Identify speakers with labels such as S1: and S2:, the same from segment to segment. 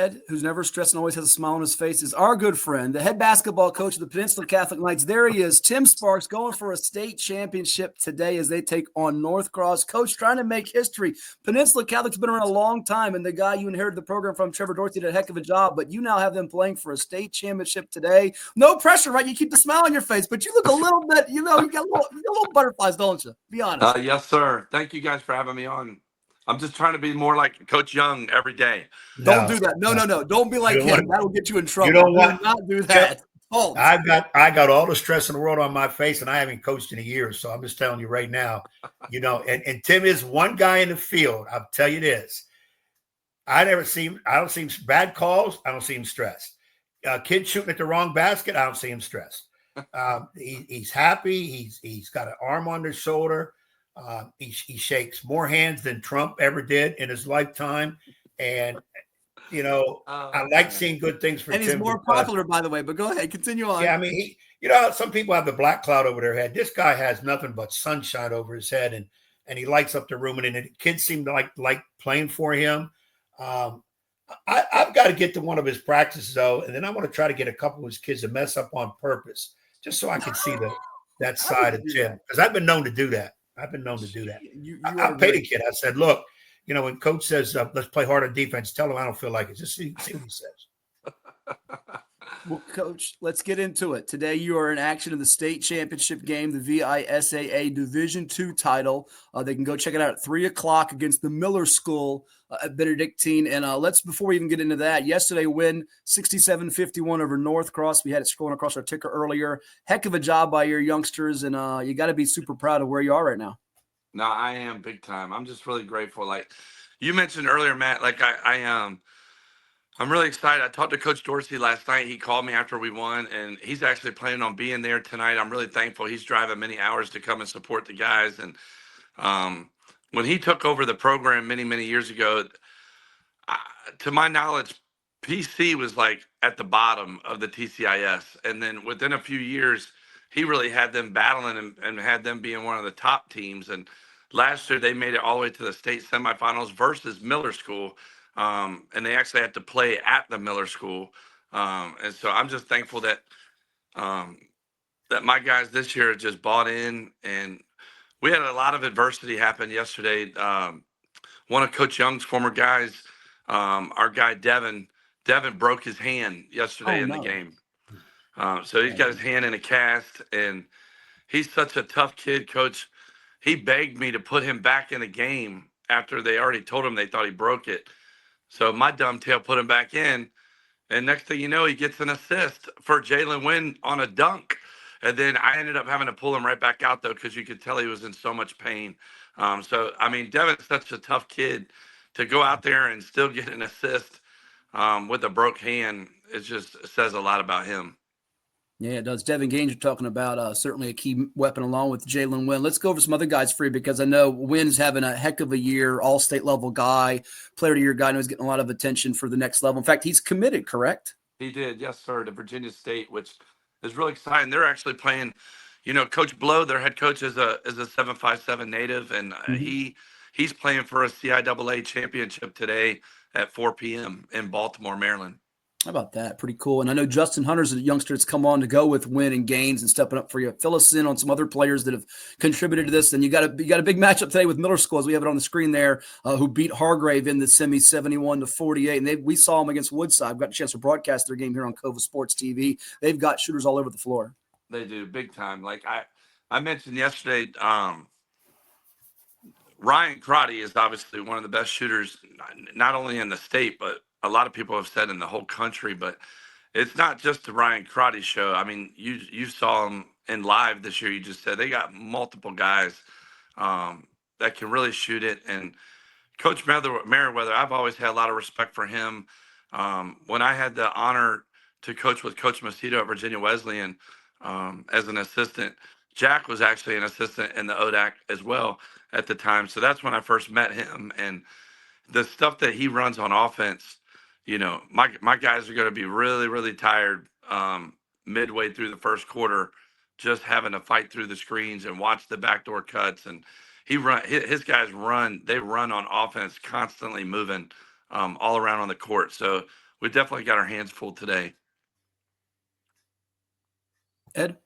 S1: head, who's never stressed and always has a smile on his face, is our good friend, the head basketball coach of the Peninsula Catholic Knights. There he is, Tim Sparks, going for a state championship today as they take on North Cross. Coach, trying to make history. Peninsula Catholic's been around a long time, and the guy you inherited the program from, Trevor Dorsey, did a heck of a job, but you now have them playing for a state championship today. No pressure, right? You keep the smile on your face, but you look a little bit, you got a little butterflies, don't you? Be honest.
S2: Yes, sir. Thank you guys for having me on. I'm just trying to be more like Coach Young every day.
S1: Don't do that. No. Don't be like him. That'll get you in trouble.
S3: You don't want
S1: not do that.
S3: I got all the stress in the world on my face, and I haven't coached in a year. So I'm just telling you right now, and Tim is one guy in the field. I'll tell you this. I don't see him bad calls. I don't see him stressed. Kid shooting at the wrong basket. I don't see him stressed. He's happy. He's got an arm on his shoulder. He shakes more hands than Trump ever did in his lifetime. And, I like seeing good things for Tim.
S1: And he's more popular, by the way, but go ahead, continue on.
S3: Yeah, I mean, some people have the black cloud over their head. This guy has nothing but sunshine over his head, and he lights up the room. And the kids seem to like playing for him. I've got to get to one of his practices, though, and then I want to try to get a couple of his kids to mess up on purpose, just so I can see that side of Tim. Because I've been known to do that. I paid a kid. I said, look, when coach says, let's play hard on defense, tell him I don't feel like it. Just see what he says.
S1: Well, Coach, let's get into it. Today you are in action in the state championship game, the VISAA Division II title. They can go check it out at 3 o'clock against the Miller School at Benedictine. And before we even get into that, yesterday win 67-51 over North Cross. We had it scrolling across our ticker earlier. Heck of a job by your youngsters, and you got to be super proud of where you are right now.
S2: No, I am big time. I'm just really grateful. Like you mentioned earlier, Matt, like I'm really excited. I talked to Coach Dorsey last night. He called me after we won, and he's actually planning on being there tonight. I'm really thankful. He's driving many hours to come and support the guys. And when he took over the program many, many years ago, to my knowledge, PC was like at the bottom of the TCIS. And then within a few years, he really had them battling and had them being one of the top teams. And last year, they made it all the way to the state semifinals versus Miller School. And they actually had to play at the Miller School. And so I'm just thankful that my guys this year just bought in. And we had a lot of adversity happen yesterday. One of Coach Young's former guys, our guy Devin broke his hand yesterday in the game. So he's got his hand in a cast, and he's such a tough kid, Coach. He begged me to put him back in the game after they already told him they thought he broke it. So my dumb tail put him back in, and next thing you know, he gets an assist for Jalen Wynn on a dunk. And then I ended up having to pull him right back out, though, because you could tell he was in so much pain. Devin's such a tough kid to go out there and still get an assist with a broke hand. It just says a lot about him.
S1: Yeah, it does. Devin Gaines, you're talking about certainly a key weapon along with Jalen Wynn. Let's go over some other guys for you, because I know Wynn's having a heck of a year, all-state level guy, player of the year guy, and he's getting a lot of attention for the next level. In fact, he's committed, correct?
S2: He did, yes, sir, to Virginia State, which is really exciting. They're actually playing, Coach Blow, their head coach, is a 757 native, and he's playing for a CIAA championship today at 4 p.m. in Baltimore, Maryland.
S1: How about that? Pretty cool. And I know Justin Hunter's a youngster that's come on to go with Wynn and Gaines and stepping up for you. Fill us in on some other players that have contributed to this. And you got a big matchup today with Miller School, as we have it on the screen there, who beat Hargrave in the semi 71-48. And we saw them against Woodside. I've got a chance to broadcast their game here on CoVA Sports TV. They've got shooters all over the floor.
S2: They do, big time. Like I mentioned yesterday, Ryan Crotty is obviously one of the best shooters, not only in the state, but a lot of people have said in the whole country. But it's not just the Ryan Crotty show. I mean, you saw him in live this year. You just said they got multiple guys that can really shoot it. And Coach Merriweather, I've always had a lot of respect for him. When I had the honor to coach with Coach Macedo at Virginia Wesleyan as an assistant, Jack was actually an assistant in the ODAC as well at the time. So that's when I first met him. And the stuff that he runs on offense, my guys are going to be really, really tired midway through the first quarter, just having to fight through the screens and watch the backdoor cuts. And his guys run on offense, constantly moving all around on the court. So we definitely got our hands full today.
S1: Ed?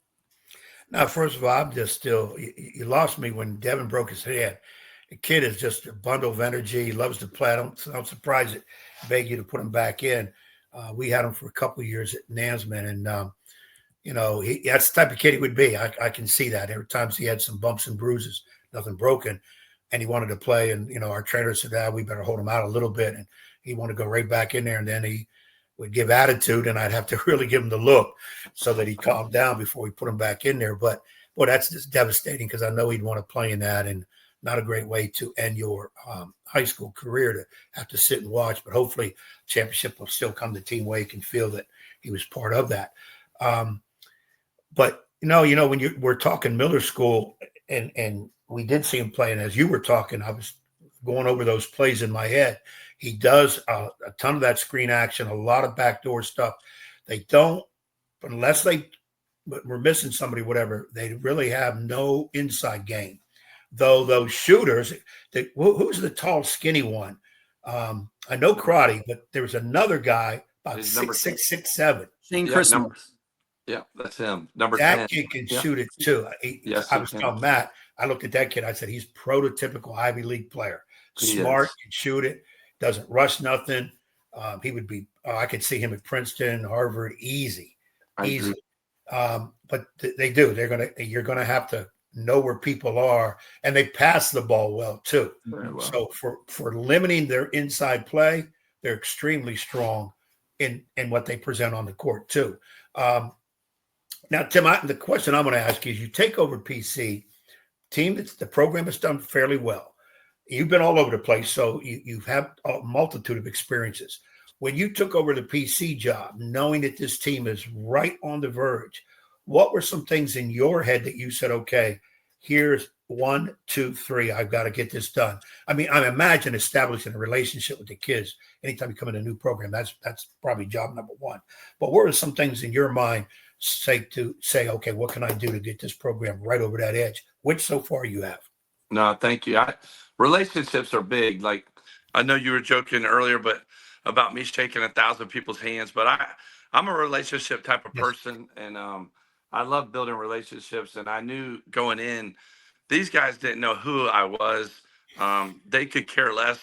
S3: Now, first of all, I'm just still, you lost me when Devin broke his hand. The kid is just a bundle of energy. He loves to play. I'm surprised it begged you to put him back in. We had him for a couple of years at Nansman, and, that's the type of kid he would be. I can see that. Every time he had some bumps and bruises, nothing broken, and he wanted to play. And, our trainer said, we better hold him out a little bit. And he wanted to go right back in there, and then he would give attitude, and I'd have to really give him the look so that he calmed down before we put him back in there. But, boy, that's just devastating because I know he'd want to play in that, and not a great way to end your high school career to have to sit and watch. But hopefully championship will still come to Team Wake and feel that he was part of that. But, when we're talking Miller School and we did see him playing, as you were talking, I was going over those plays in my head. He does a ton of that screen action, a lot of backdoor stuff. They don't, unless we're missing somebody, whatever, they really have no inside game. Though those shooters, who's the tall, skinny one? I know karate, but there was another guy about 6'6", 6'7".
S1: Shane Christmas.
S2: Yeah, that's him. Number
S3: that
S2: 10.
S3: Kid can shoot it too. I was telling Matt, I looked at that kid. I said, he's prototypical Ivy League player. Smart, can shoot it, doesn't rush nothing. He would be. I could see him at Princeton, Harvard, easy. But they do. You're gonna have to know where people are, and they pass the ball well too.
S2: Well.
S3: So for limiting their inside play, they're extremely strong in what they present on the court too. Now, Tim, the question I'm going to ask you is: you take over PC team. The program has done fairly well. You've been all over the place, so you've had a multitude of experiences. When you took over the PC job, knowing that this team is right on the verge, what were some things in your head that you said, okay, here's 1, 2, 3, I've got to get this done? I mean, I imagine establishing a relationship with the kids anytime you come in a new program, that's probably job number one. But what are some things in your mind say, okay, what can I do to get this program right over that edge, which so far you have?
S2: No, thank you. Relationships are big. Like, I know you were joking earlier, but about me shaking 1,000 people's hands, but I'm a relationship type of person, and I love building relationships. And I knew going in, these guys didn't know who I was. They could care less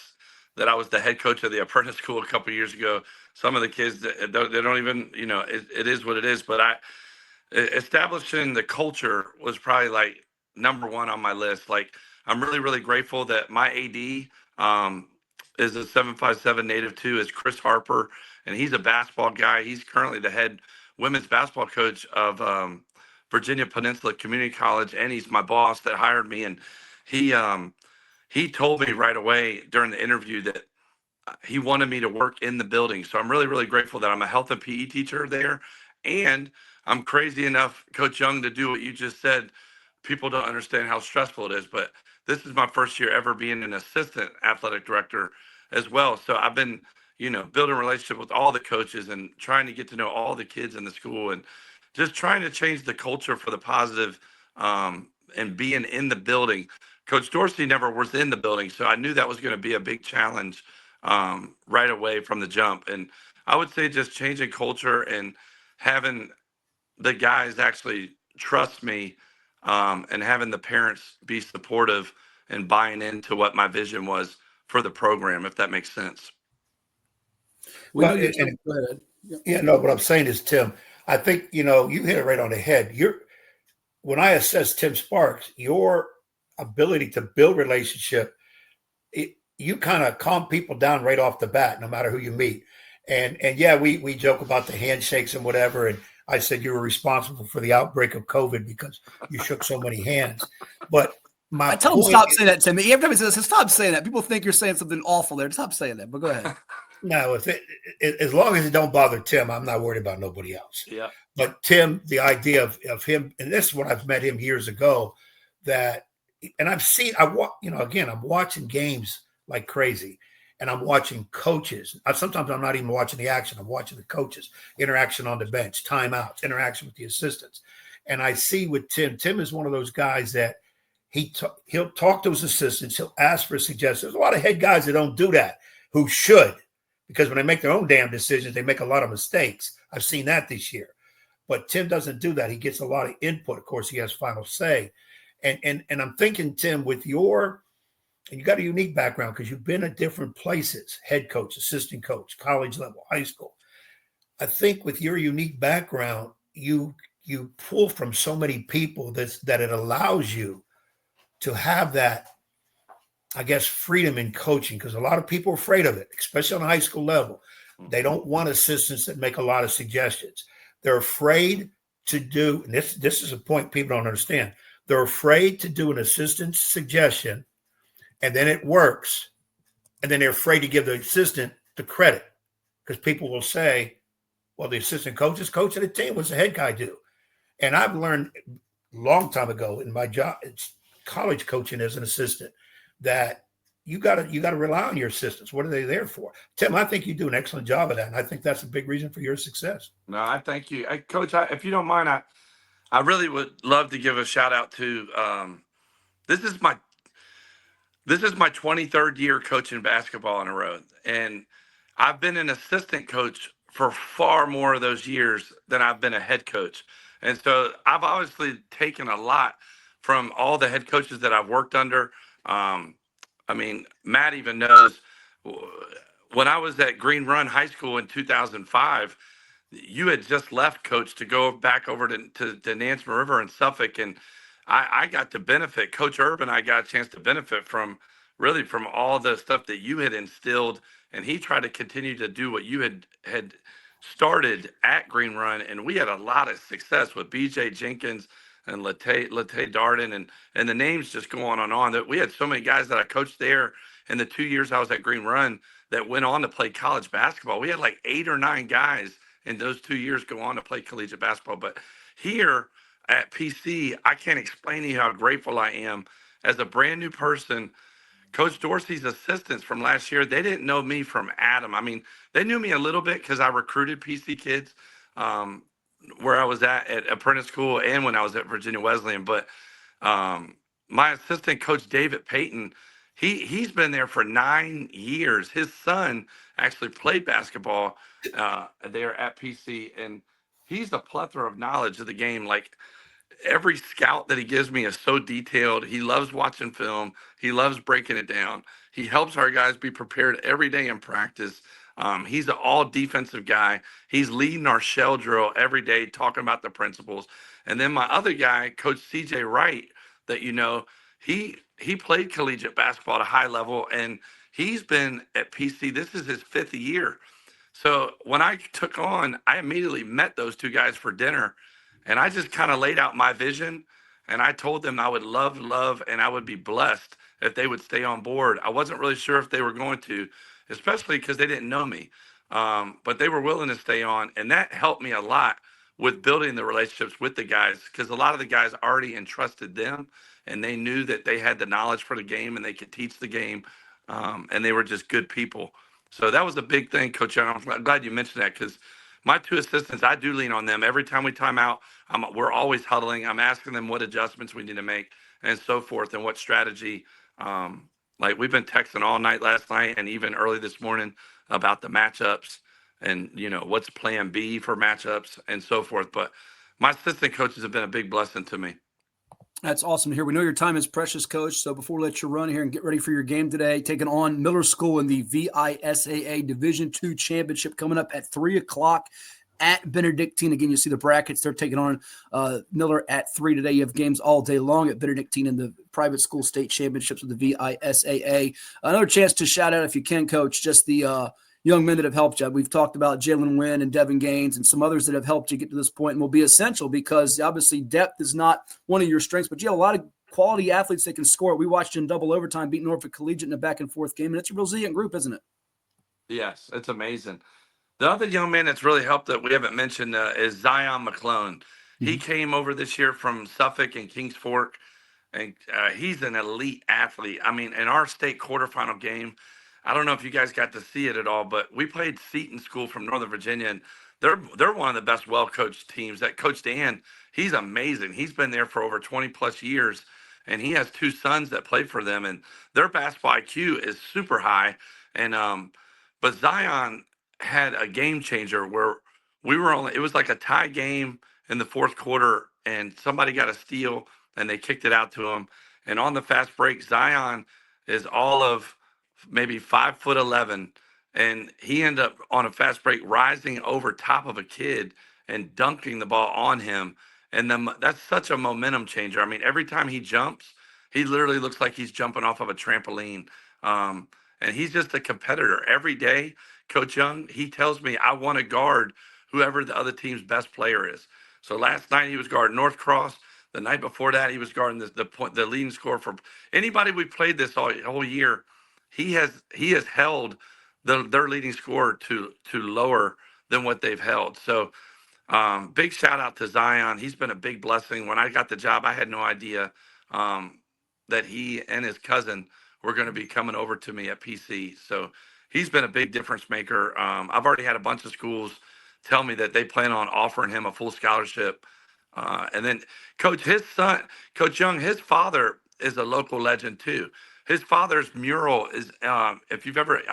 S2: that I was the head coach of the apprentice school a couple of years ago. Some of the kids, they don't even, it is what it is. But establishing the culture was probably like number one on my list. Like, I'm really, really grateful that my AD is a 757 native too, is Chris Harper, and he's a basketball guy. He's currently the head women's basketball coach of Virginia Peninsula Community College, and he's my boss that hired me. And he told me right away during the interview that he wanted me to work in the building. So I'm really, really grateful that I'm a health and PE teacher there. And I'm crazy enough, Coach Young, to do what you just said. People don't understand how stressful it is, but this is my first year ever being an assistant athletic director as well. So I've been, building a relationship with all the coaches and trying to get to know all the kids in the school and just trying to change the culture for the positive, and being in the building. Coach Dorsey never was in the building, so I knew that was going to be a big challenge right away from the jump. And I would say just changing culture and having the guys actually trust me, and having the parents be supportive and buying into what my vision was for the program, if that makes sense.
S3: What I'm saying is, Tim, I think, you hit it right on the head. When I assess Tim Sparks, your ability to build relationship, you kind of calm people down right off the bat, no matter who you meet. And yeah, we joke about the handshakes and whatever. And I said you were responsible for the outbreak of COVID because you shook so many hands. But
S1: I tell him stop saying that, Tim. Every time he says, stop saying that. People think you're saying something awful there. Stop saying that. But go ahead.
S3: No, as long as it don't bother Tim, I'm not worried about nobody else.
S2: Yeah.
S3: But Tim, the idea of him, and this is when I've met him years ago, and I'm watching games like crazy. And I'm watching coaches. Sometimes I'm not even watching the action. I'm watching the coaches, interaction on the bench, timeouts, interaction with the assistants. And I see with Tim is one of those guys that he'll talk to his assistants. He'll ask for suggestions. There's a lot of head guys that don't do that, who should. because when they make their own damn decisions, they make a lot of mistakes. I've seen that this year. But Tim doesn't do that. He gets a lot of input. Of course, he has final say. And I'm thinking, Tim, and you got a unique background because you've been at different places, head coach, assistant coach, college level, high school. I think with your unique background, you pull from so many people that it allows you to have that, I guess, freedom in coaching, because a lot of people are afraid of it, especially on a high school level. They don't want assistants that make a lot of suggestions. They're afraid to do, and this is a point people don't understand. They're afraid to do an assistant's suggestion, and then it works, and then they're afraid to give the assistant the credit, because people will say, well, the assistant coach is coaching the team. What's the head guy do? And I've learned a long time ago in my job, it's college coaching as an assistant, that you got to rely on your assistants. What are they there for? Tim, I think you do an excellent job of that, and I think that's a big reason for your success.
S2: No, I thank you. Coach, if you don't mind, I really would love to give a shout out to this is my 23rd year coaching basketball in a row, and I've been an assistant coach for far more of those years than I've been a head coach. And so I've obviously taken a lot from all the head coaches that I've worked under. I mean, Matt even knows when I was at Green Run High School in 2005, you had just left, Coach, to go back over to Nansemond River in Suffolk. And I got to benefit. Coach Urban, I got a chance to benefit from all the stuff that you had instilled. And he tried to continue to do what you had started at Green Run. And we had a lot of success with BJ Jenkins and Latte Darden, and the names just go on and on. That we had so many guys that I coached there in the 2 years I was at Green Run that went on to play college basketball. We had like 8 or 9 guys in those 2 years go on to play collegiate basketball. But here at PC, I can't explain to you how grateful I am as a brand new person. Coach Dorsey's assistants from last year, they didn't know me from Adam. I mean, they knew me a little bit because I recruited PC kids where I was at apprentice school and when I was at Virginia Wesleyan. But my assistant coach, David Payton, he's been there for 9 years. His son actually played basketball there at PC, and he's a plethora of knowledge of the game. Like, every scout that he gives me is so detailed. He loves watching film. He loves breaking it down. He helps our guys be prepared every day in practice. He's an all defensive guy. He's leading our shell drill every day, talking about the principles. And then my other guy, Coach CJ Wright, that he played collegiate basketball at a high level, and he's been at PC. This is his 5th year. So when I took on, I immediately met those 2 guys for dinner. And I just kind of laid out my vision, and I told them I would love, and I would be blessed if they would stay on board. I wasn't really sure if they were going to, especially because they didn't know me. But they were willing to stay on, and that helped me a lot with building the relationships with the guys, because a lot of the guys already entrusted them, and they knew that they had the knowledge for the game and they could teach the game, and they were just good people. So that was a big thing, Coach. I'm glad you mentioned that, because my 2 assistants, I do lean on them. Every time we time out, we're always huddling. I'm asking them what adjustments we need to make and so forth, and what strategy. Like, we've been texting all night last night and even early this morning about the matchups and, what's plan B for matchups and so forth. But my assistant coaches have been a big blessing to me.
S1: That's awesome to hear. We know your time is precious, Coach. So before we let you run here and get ready for your game today, taking on Miller School in the VISAA Division II Championship coming up at 3 o'clock at Benedictine. Again, you see the brackets. They're taking on Miller at 3 today. You have games all day long at Benedictine in the private school state championships with the VISAA. Another chance to shout out, if you can, Coach, just the young men that have helped you. We've talked about Jalen Wynn and Devin Gaines and some others that have helped you get to this point and will be essential, because obviously depth is not one of your strengths, but you have a lot of quality athletes that can score. We watched you in double overtime beat Norfolk Collegiate in a back-and-forth game, and it's a resilient group, isn't it?
S2: Yes, it's amazing. The other young man that's really helped that we haven't mentioned is Zion McClone. Mm-hmm. He came over this year from Suffolk and Kings Fork, and he's an elite athlete. I mean, in our state quarterfinal game, I don't know if you guys got to see it at all, but we played Seton School from Northern Virginia, and they're one of the best well-coached teams. That Coach Dan, he's amazing. He's been there for over 20-plus years, and he has 2 sons that play for them, and their basketball IQ is super high. And But Zion had a game changer where it was like a tie game in the fourth quarter, and somebody got a steal and they kicked it out to him. And on the fast break, Zion is all of maybe 5'11", and he ended up on a fast break rising over top of a kid and dunking the ball on him. And then that's such a momentum changer. I mean, every time he jumps, he literally looks like he's jumping off of a trampoline. And he's just a competitor every day. Coach Young, he tells me I want to guard whoever the other team's best player is. So last night he was guarding North Cross. The night before that he was guarding the leading scorer for anybody we played this whole year. He has held their leading scorer to lower than what they've held. So big shout out to Zion. He's been a big blessing. When I got the job, I had no idea that he and his cousin were going to be coming over to me at PC. So he's been a big difference maker. I've already had a bunch of schools tell me that they plan on offering him a full scholarship. And then Coach Young, his father is a local legend too. His father's mural is, I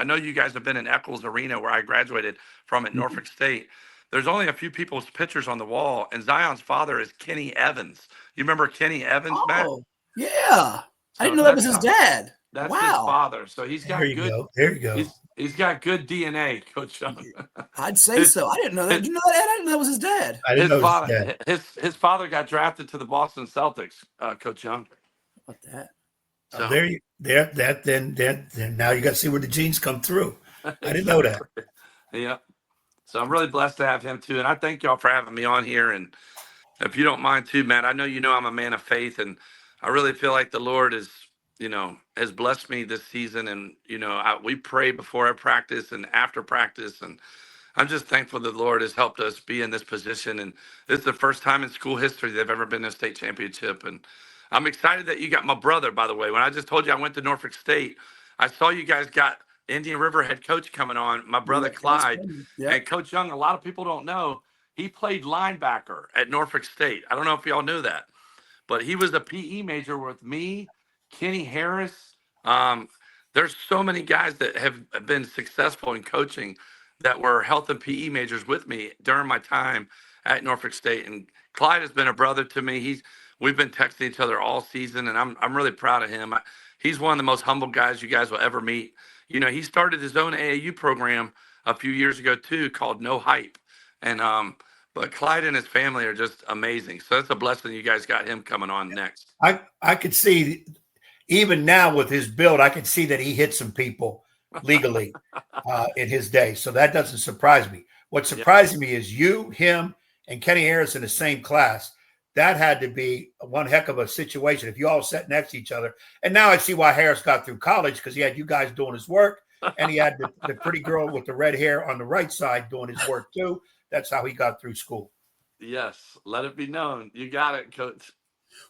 S2: know you guys have been in Eccles Arena where I graduated from at Norfolk State. There's only a few people's pictures on the wall, and Zion's father is Kenny Evans. You remember Kenny Evans, Matt?
S1: Oh, yeah. I didn't know
S2: So
S1: that was his dad.
S2: That's
S1: Wow.
S2: his father. So he's got
S3: There you go.
S2: He's got good DNA, Coach Young.
S1: I'd say so. I didn't know that. Did you know that, Ed? I didn't know that was his dad.
S3: I didn't know his dad.
S2: His father got drafted to the Boston Celtics, Coach Young.
S1: How about that?
S2: So,
S3: Then now you got to see where the genes come through. I didn't know that.
S2: Yeah. So I'm really blessed to have him too. And I thank y'all for having me on here. And if you don't mind too, Matt, I know I'm a man of faith, and I really feel like the Lord is, has blessed me this season. And, we pray before our practice and after practice. And I'm just thankful that the Lord has helped us be in this position. And this is the first time in school history they've ever been in a state championship. And I'm excited that you got my brother, by the way. When I just told you I went to Norfolk State, I saw you guys got Indian River head coach coming on, my brother Clyde. And Coach Young, a lot of people don't know, he played linebacker at Norfolk State. I don't know if y'all knew that, but he was a PE major with me, Kenny Harris. There's so many guys that have been successful in coaching that were health and PE majors with me during my time at Norfolk State. And Clyde has been a brother to me. We've been texting each other all season, and I'm really proud of him. He's one of the most humble guys you guys will ever meet. He started his own AAU program a few years ago too, called No Hype. And but Clyde and his family are just amazing. So it's a blessing you guys got him coming on next.
S3: I could see, even now with his build, I could see that he hit some people legally in his day. So that doesn't surprise me. What surprised me is you, him, and Kenny Harris in the same class. That had to be one heck of a situation if you all sat next to each other. And now I see why Harris got through college, because he had you guys doing his work, and he had the pretty girl with the red hair on the right side doing his work too. That's how he got through school.
S2: Yes, let it be known. You got it, Coach.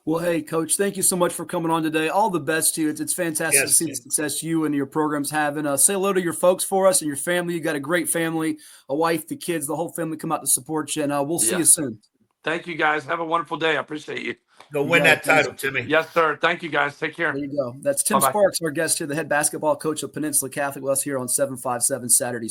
S1: Well, hey, Coach, thank you so much for coming on today. All the best to you. It's fantastic to see the success you and your program's having. Say hello to your folks for us and your family. You got a great family, a wife, the kids, the whole family come out to support you, and we'll see you soon.
S2: Thank you, guys. Have a wonderful day. I appreciate you.
S3: Go win that title, Timmy.
S2: Yes, sir. Thank you, guys. Take care.
S1: There you go. That's Tim Sparks, our guest here, the head basketball coach of Peninsula Catholic, with us here on 757 Saturdays.